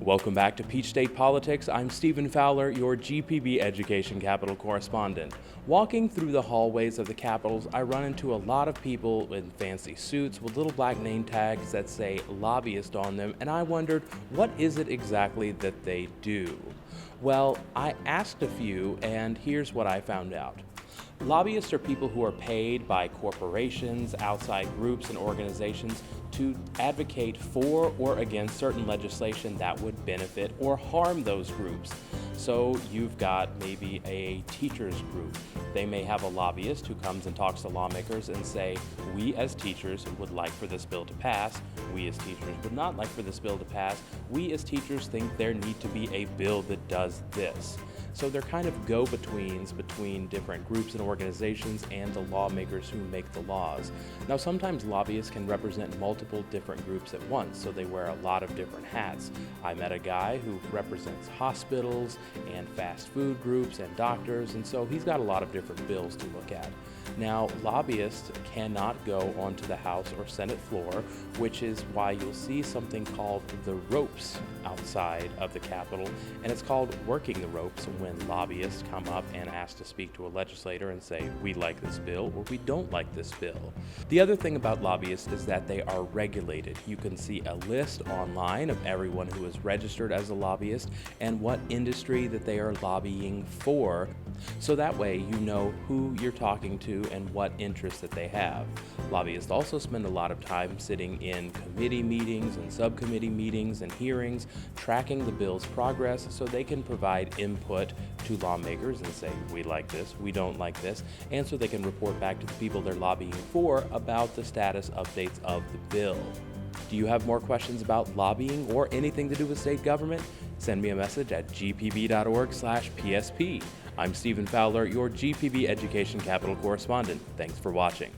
Welcome back to Peach State Politics. I'm Stephen Fowler, your GPB Education Capital correspondent. Walking through the hallways of the Capitals, I run into a lot of people in fancy suits with little black name tags that say lobbyist on them, and I wondered, what is it exactly that they do? Well, I asked a few, and here's what I found out. Lobbyists are people who are paid by corporations, outside groups, and organizations to advocate for or against certain legislation that would benefit or harm those groups. So you've got maybe a teachers group. They may have a lobbyist who comes and talks to lawmakers and say, we as teachers would like for this bill to pass. We as teachers would not like for this bill to pass. We as teachers think there need to be a bill that does this. So they're kind of go-betweens between different groups and organizations and the lawmakers who make the laws. Now, sometimes lobbyists can represent multiple different groups at once, so they wear a lot of different hats. I met a guy who represents hospitals and fast food groups and doctors, and so he's got a lot of different bills to look at. Now, lobbyists cannot go onto the House or Senate floor, which is why you'll see something called the ropes outside of the Capitol, and it's called working the ropes when lobbyists come up and ask to speak to a legislator and say, we like this bill or we don't like this bill. The other thing about lobbyists is that they are regulated. You can see a list online of everyone who is registered as a lobbyist and what industry that they are lobbying for. So that way you know who you're talking to and what interests that they have. Lobbyists also spend a lot of time sitting in committee meetings and subcommittee meetings and hearings, tracking the bill's progress so they can provide input to lawmakers and say, we like this, we don't like this, and so they can report back to the people they're lobbying for about the status updates of the bill. Do you have more questions about lobbying or anything to do with state government? Send me a message at gpb.org/PSP. I'm Stephen Fowler, your GPB Education Capital correspondent. Thanks for watching.